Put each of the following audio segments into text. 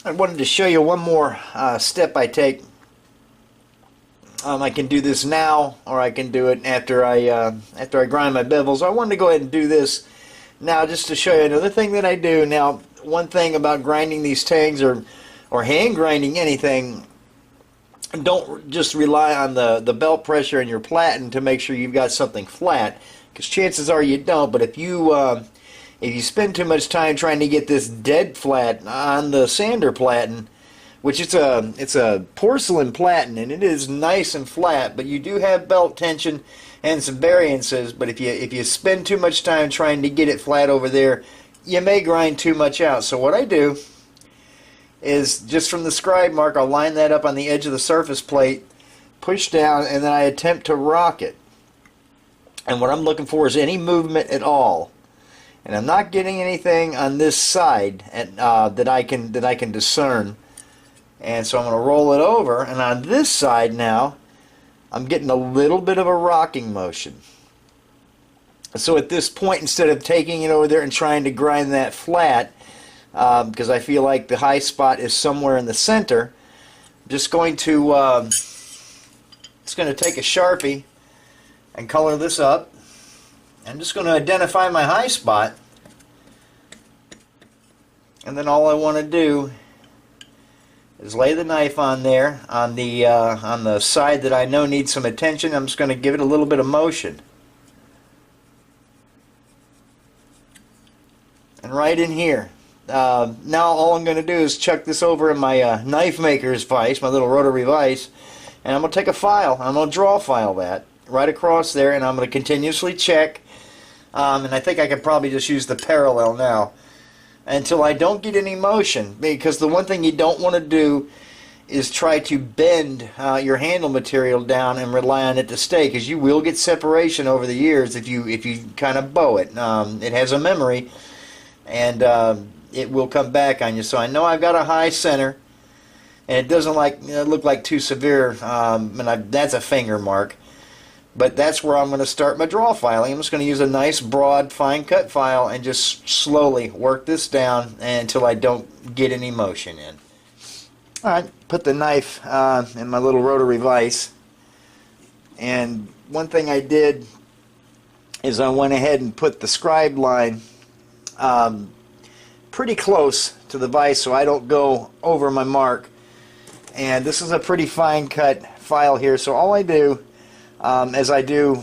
I wanted to show you one more step I take. I can do this now, or I can do it after I grind my bevels. I wanted to go ahead and do this now just to show you another thing that I do. Now, one thing about grinding these tangs or hand grinding anything, don't just rely on the belt pressure and your platen to make sure you've got something flat, because chances are you don't. But if you spend too much time trying to get this dead flat on the sander platen, which it's a porcelain platen and it is nice and flat, but you do have belt tension and some variances. But if you spend too much time trying to get it flat over there, you may grind too much out. So what I do is, just from the scribe mark, I'll line that up on the edge of the surface plate, push down, and then I attempt to rock it. And what I'm looking for is any movement at all. And I'm not getting anything on this side that I can discern. And so I'm going to roll it over, and on this side now, I'm getting a little bit of a rocking motion. So at this point, instead of taking it over there and trying to grind that flat, because I feel like the high spot is somewhere in the center, I'm just going to take a Sharpie and color this up. I'm just going to identify my high spot, and then all I want to do is lay the knife on there on the side that I know needs some attention. I'm just going to give it a little bit of motion, and right in here. Now all I'm going to do is chuck this over in my knife maker's vise, my little rotary vise, and I'm going to take a file. I'm going to draw file that right across there, and I'm going to continuously check. And I think I could probably just use the parallel now until I don't get any motion, because the one thing you don't want to do is try to bend your handle material down and rely on it to stay, because you will get separation over the years if you kind of bow it. It has a memory, and it will come back on you. So I know I've got a high center, and it doesn't look like too severe, and that's a finger mark. But that's where I'm going to start my draw filing. I'm just going to use a nice broad fine cut file and just slowly work this down until I don't get any motion in. Alright, put the knife in my little rotary vise, and one thing I did is I went ahead and put the scribe line pretty close to the vise so I don't go over my mark. And this is a pretty fine cut file here, so all I do, as I do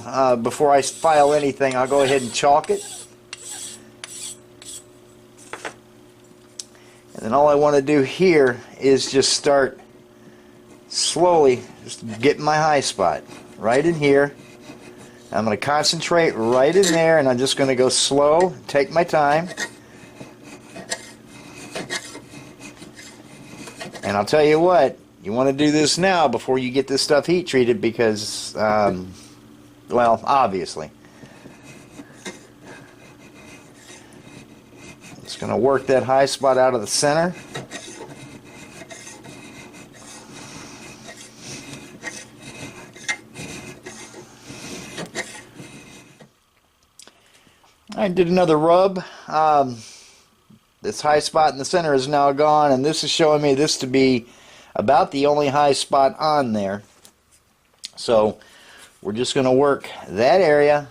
before I file anything, I'll go ahead and chalk it. And then all I want to do here is just start slowly just getting my high spot right in here. I'm going to concentrate right in there, and I'm just going to go slow, take my time. And I'll tell you what, you want to do this now before you get this stuff heat treated, because, well, obviously. Just going to work that high spot out of the center. I did another rub. This high spot in the center is now gone, and this is showing me this to be about the only high spot on there. So we're just going to work that area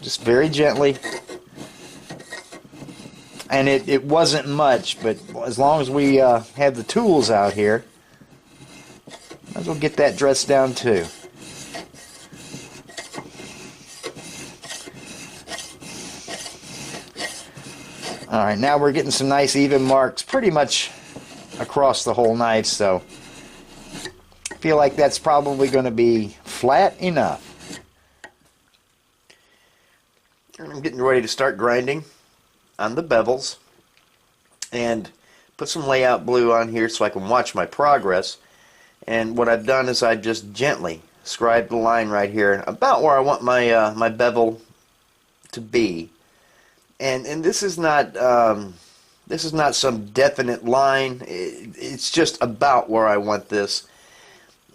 just very gently. And it wasn't much, but as long as we have the tools out here, might as well get that dressed down too. Alright, now we're getting some nice even marks pretty much across the whole knife, so I feel like that's probably going to be flat enough. And I'm getting ready to start grinding on the bevels, and put some layout blue on here so I can watch my progress. And what I've done is I've just gently scribed the line right here about where I want my my bevel to be. And this is not some definite line. It's just about where I want this.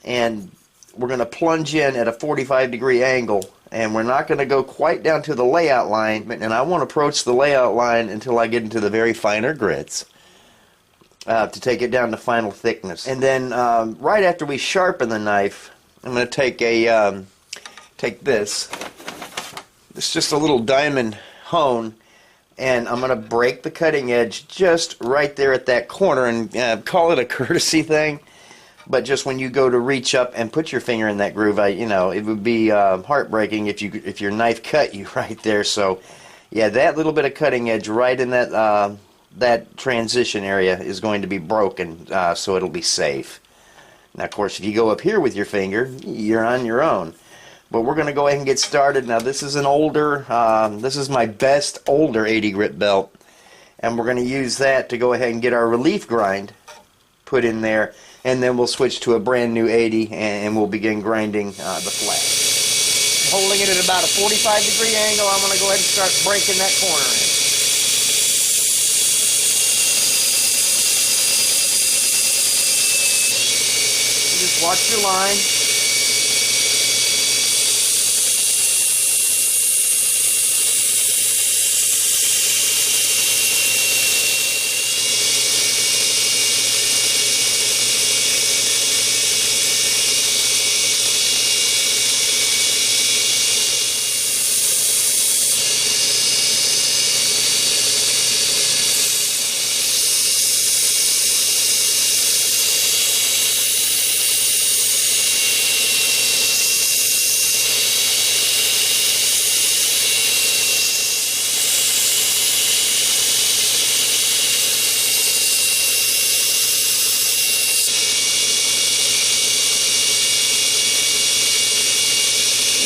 And we're going to plunge in at a 45-degree angle and we're not going to go quite down to the layout line, and I won't approach the layout line until I get into the very finer grits to take it down to final thickness. And then right after we sharpen the knife, I'm going to take a take this. It's just a little diamond hone, and I'm going to break the cutting edge just right there at that corner, and call it a courtesy thing. But just when you go to reach up and put your finger in that groove, you know, it would be heartbreaking if your knife cut you right there. So, yeah, that little bit of cutting edge right in that that transition area is going to be broken, so it'll be safe. Now, of course, if you go up here with your finger, you're on your own. But we're going to go ahead and get started. Now, this is an older, this is my best older 80 grit belt, and we're going to use that to go ahead and get our relief grind put in there. And then we'll switch to a brand new 80 and we'll begin grinding the flat. Holding it at about a 45-degree angle, I'm going to go ahead and start breaking that corner in. Just watch your line.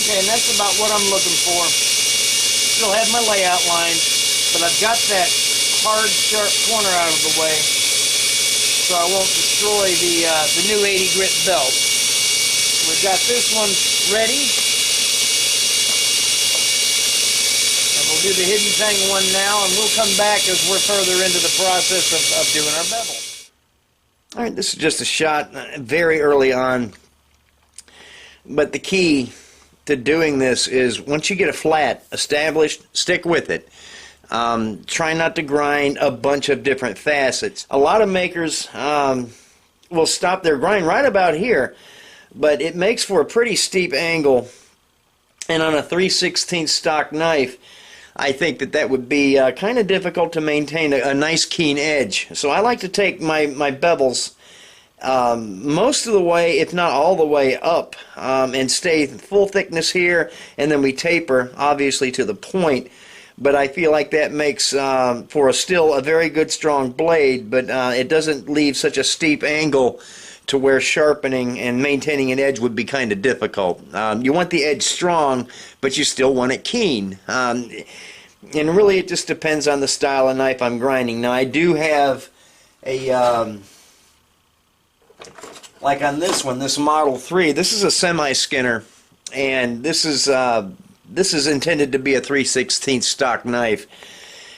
Okay, and that's about what I'm looking for. Still have my layout lines, but I've got that hard, sharp corner out of the way, so I won't destroy the new 80 grit belt. We've got this one ready, and we'll do the hidden thing one now, and we'll come back as we're further into the process of doing our bevel. All right, this is just a shot very early on, but the key to doing this is once you get a flat established, stick with it. Try not to grind a bunch of different facets. A lot of makers will stop their grind right about here, but it makes for a pretty steep angle, and on a 3/16 stock knife, I think that would be kind of difficult to maintain a nice keen edge. So I like to take my bevels most of the way, if not all the way up, and stay full thickness here, and then we taper obviously to the point. But I feel like that makes for still a very good strong blade, but it doesn't leave such a steep angle to where sharpening and maintaining an edge would be kind of difficult. You want the edge strong, but you still want it keen. And really it just depends on the style of knife I'm grinding. Now I do have a like on this one, this Model 3, this is a semi-skinner, and this is intended to be a 3/16 stock knife.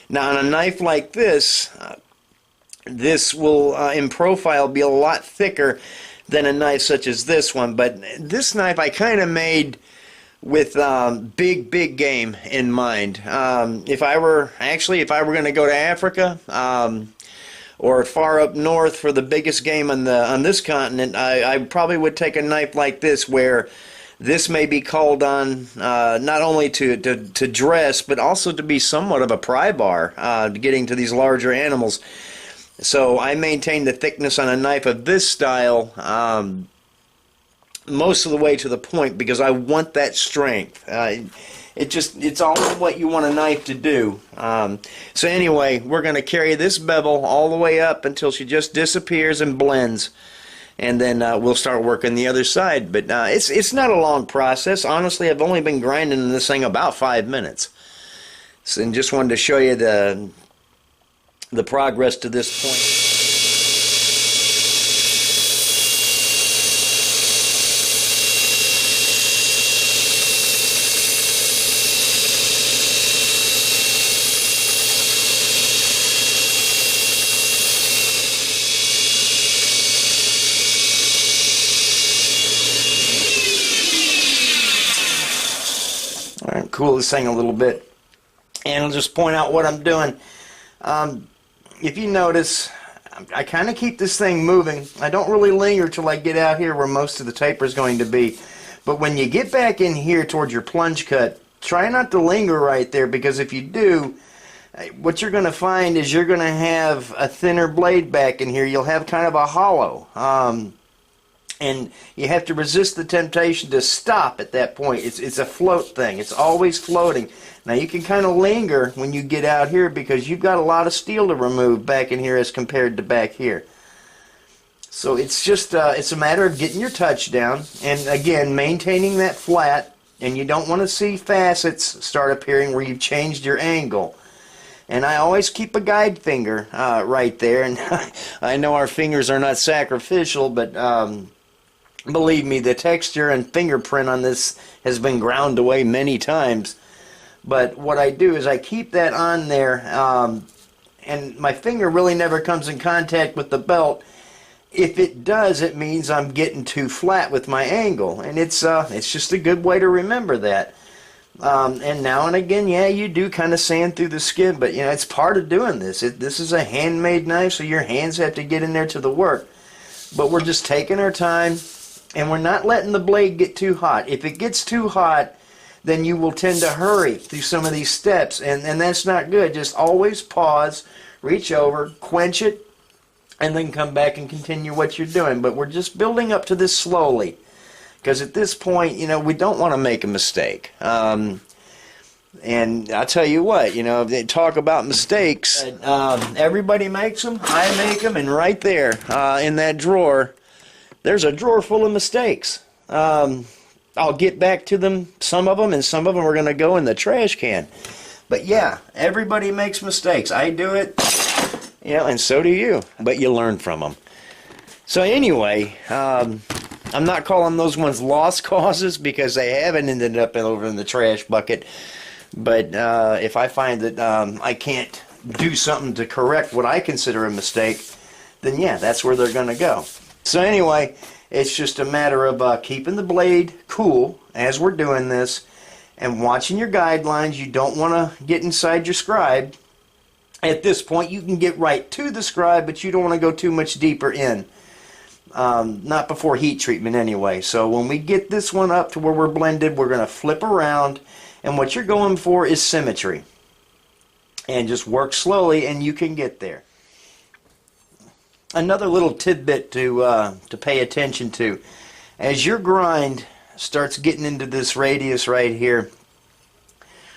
Now on a knife like this, this will in profile be a lot thicker than a knife such as this one, but this knife I kind of made with big game in mind. If I were going to go to Africa, or far up north for the biggest game on this continent, I probably would take a knife like this, where this may be called on not only to dress, but also to be somewhat of a pry bar, getting to these larger animals. So I maintain the thickness on a knife of this style most of the way to the point, because I want that strength. It's all what you want a knife to do. So anyway, we're going to carry this bevel all the way up until she just disappears and blends, and then we'll start working the other side. But it's not a long process. Honestly, I've only been grinding this thing about 5 minutes. So, and just wanted to show you the progress to this point. cool this thing a little bit. And I'll just point out what I'm doing. If you notice, I kind of keep this thing moving. I don't really linger till I get out here where most of the taper is going to be. But when you get back in here towards your plunge cut, try not to linger right there, because if you do, what you're going to find is you're going to have a thinner blade back in here. You'll have kind of a hollow. And you have to resist the temptation to stop at that point. It's a float thing. It's always floating. Now you can kind of linger when you get out here because you've got a lot of steel to remove back in here as compared to back here. So it's just it's a matter of getting your touch down and again maintaining that flat. And you don't want to see facets start appearing where you've changed your angle. And I always keep a guide finger right there. And I know our fingers are not sacrificial, but believe me, the texture and fingerprint on this has been ground away many times. But what I do is I keep that on there, and my finger really never comes in contact with the belt. If it does, it means I'm getting too flat with my angle, and it's just a good way to remember that. And now and again, yeah, you do kind of sand through the skin, but you know it's part of doing this. This is a handmade knife, so your hands have to get in there to the work. But we're just taking our time, and we're not letting the blade get too hot. If it gets too hot, then you will tend to hurry through some of these steps, and that's not good. Just always pause, reach over, quench it, and then come back and continue what you're doing. But we're just building up to this slowly, because at this point, you know, we don't want to make a mistake. And I'll tell you what, you know, they talk about mistakes. Everybody makes them. I make them, and right there in that drawer, there's a drawer full of mistakes. I'll get back to them, some of them, and some of them are going to go in the trash can. But yeah, everybody makes mistakes. I do it. You know, and so do you, but you learn from them. So anyway, I'm not calling those ones lost causes because they haven't ended up over in the trash bucket. But if I find that I can't do something to correct what I consider a mistake, then yeah, that's where they're going to go. So anyway, it's just a matter of keeping the blade cool as we're doing this and watching your guidelines. You don't want to get inside your scribe. At this point, you can get right to the scribe, but you don't want to go too much deeper in. Not before heat treatment anyway. So when we get this one up to where we're blended, we're going to flip around, and what you're going for is symmetry. And just work slowly, and you can get there. Another little tidbit to pay attention to. As your grind starts getting into this radius right here,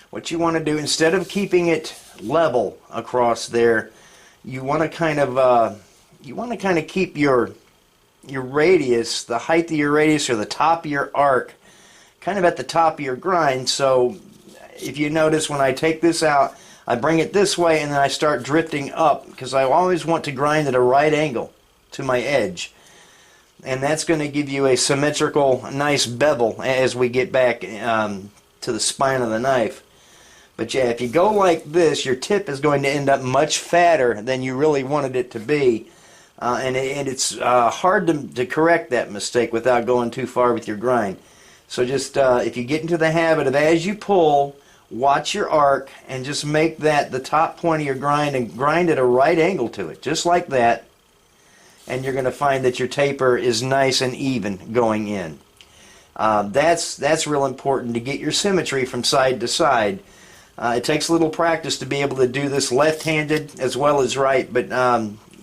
what you want to do, instead of keeping it level across there, you want to kind of keep your radius, the height of your radius or the top of your arc, kind of at the top of your grind. So if you notice, when I take this out, I bring it this way and then I start drifting up because I always want to grind at a right angle to my edge. And that's going to give you a symmetrical, nice bevel as we get back to the spine of the knife. But yeah, if you go like this, your tip is going to end up much fatter than you really wanted it to be. And it's hard to correct that mistake without going too far with your grind. So just if you get into the habit of, as you pull, watch your arc and just make that the top point of your grind and grind at a right angle to it, just like that. And you're going to find that your taper is nice and even going in. That's real important to get your symmetry from side to side. It takes a little practice to be able to do this left-handed as well as right, but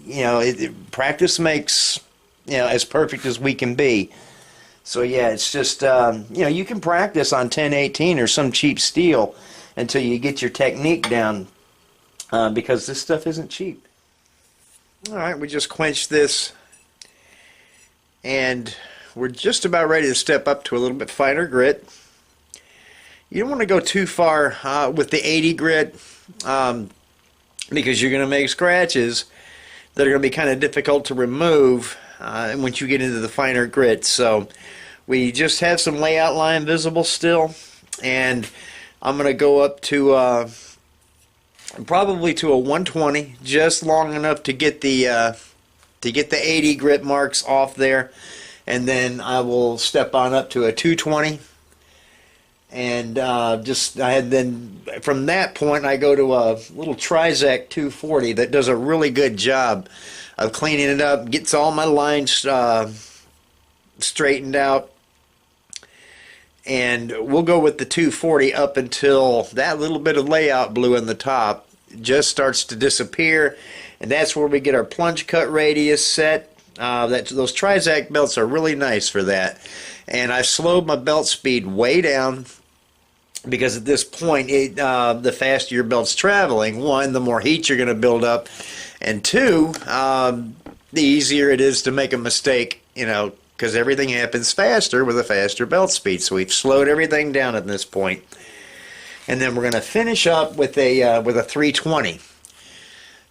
you know, practice makes, you know, as perfect as we can be. So yeah, it's just you know, you can practice on 1018 or some cheap steel until you get your technique down, because this stuff isn't cheap. All right, we just quenched this, and we're just about ready to step up to a little bit finer grit. You don't want to go too far with the 80 grit because you're going to make scratches that are going to be kind of difficult to remove once you get into the finer grit. So we just have some layout line visible still, and I'm going to go up to probably to a 120, just long enough to get the 80 grit marks off there, and then I will step on up to a 220. And I had then from that point I go to a little Trizac 240 that does a really good job of cleaning it up, gets all my lines straightened out. And we'll go with the 240 up until that little bit of layout blue in the top just starts to disappear, and that's where we get our plunge cut radius set. Those Trizac belts are really nice for that. And I've slowed my belt speed way down because at this point, the faster your belt's traveling, one, the more heat you're going to build up, and two, the easier it is to make a mistake, because everything happens faster with a faster belt speed. So we've slowed everything down at this point. And then we're going to finish up with a 320.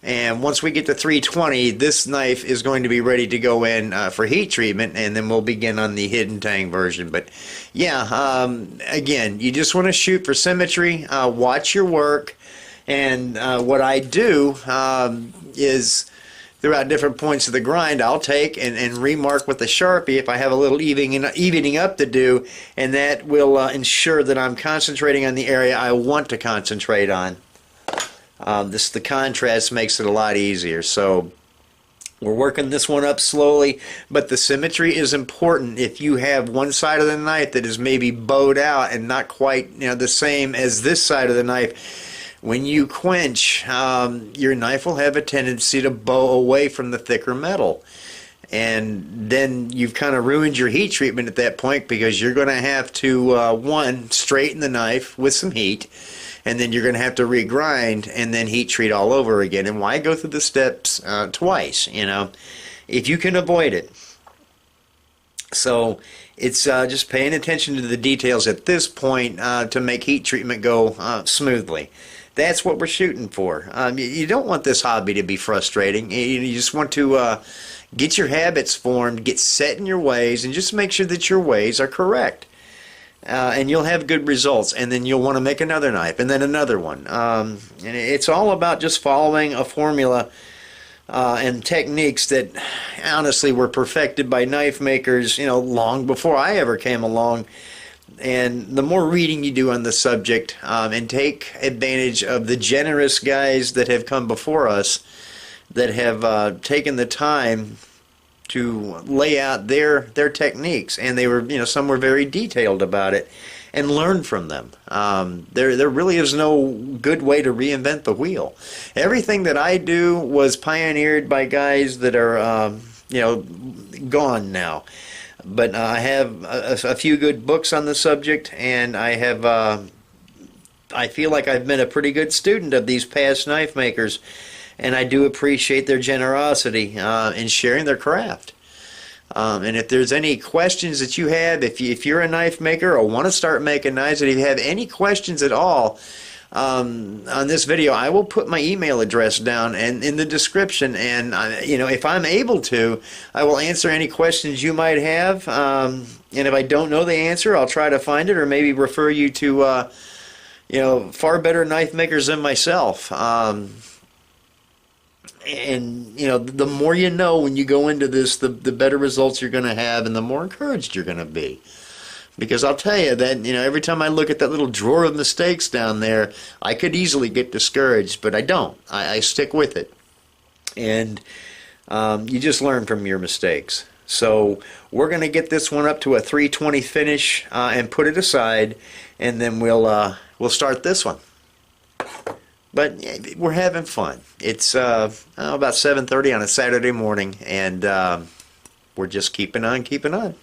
And once we get to 320, this knife is going to be ready to go in for heat treatment, and then we'll begin on the hidden tang version. But yeah, again, you just want to shoot for symmetry, watch your work, and what I do is throughout different points of the grind, I'll take and remark with the Sharpie if I have a little evening up to do, and that will ensure that I'm concentrating on the area I want to concentrate on. The contrast makes it a lot easier. So we're working this one up slowly, but the symmetry is important. If you have one side of the knife that is maybe bowed out and not quite the same as this side of the knife, when you quench, your knife will have a tendency to bow away from the thicker metal. And then you've kind of ruined your heat treatment at that point, because you're going to have to, one, straighten the knife with some heat, and then you're going to have to regrind and then heat treat all over again. And why go through the steps twice, if you can avoid it? So it's just paying attention to the details at this point to make heat treatment go smoothly. That's what we're shooting for. You don't want this hobby to be frustrating. You just want to get your habits formed, get set in your ways, and just make sure that your ways are correct. And you'll have good results. And then you'll want to make another knife, and then another one. And it's all about just following a formula and techniques that honestly were perfected by knife makers, long before I ever came along. And the more reading you do on the subject, and take advantage of the generous guys that have come before us, that have taken the time to lay out their techniques, and they were, some were very detailed about it, and learn from them. There really is no good way to reinvent the wheel. Everything that I do was pioneered by guys that are, gone now. But I have a few good books on the subject, and I feel like I've been a pretty good student of these past knife makers, and I do appreciate their generosity in sharing their craft. And if there's any questions that you have, if you're a knife maker or want to start making knives, and if you have any questions at all on this video, I will put my email address down and in the description, and if I'm able to, I will answer any questions you might have, and if I don't know the answer, I'll try to find it, or maybe refer you to far better knife makers than myself. And the more you know when you go into this, the better results you're going to have, and the more encouraged you're going to be. Because I'll tell you that, every time I look at that little drawer of mistakes down there, I could easily get discouraged, but I don't. I stick with it. And you just learn from your mistakes. So we're going to get this one up to a 320 finish and put it aside, and then we'll start this one. But we're having fun. It's about 7:30 on a Saturday morning, and we're just keeping on keeping on.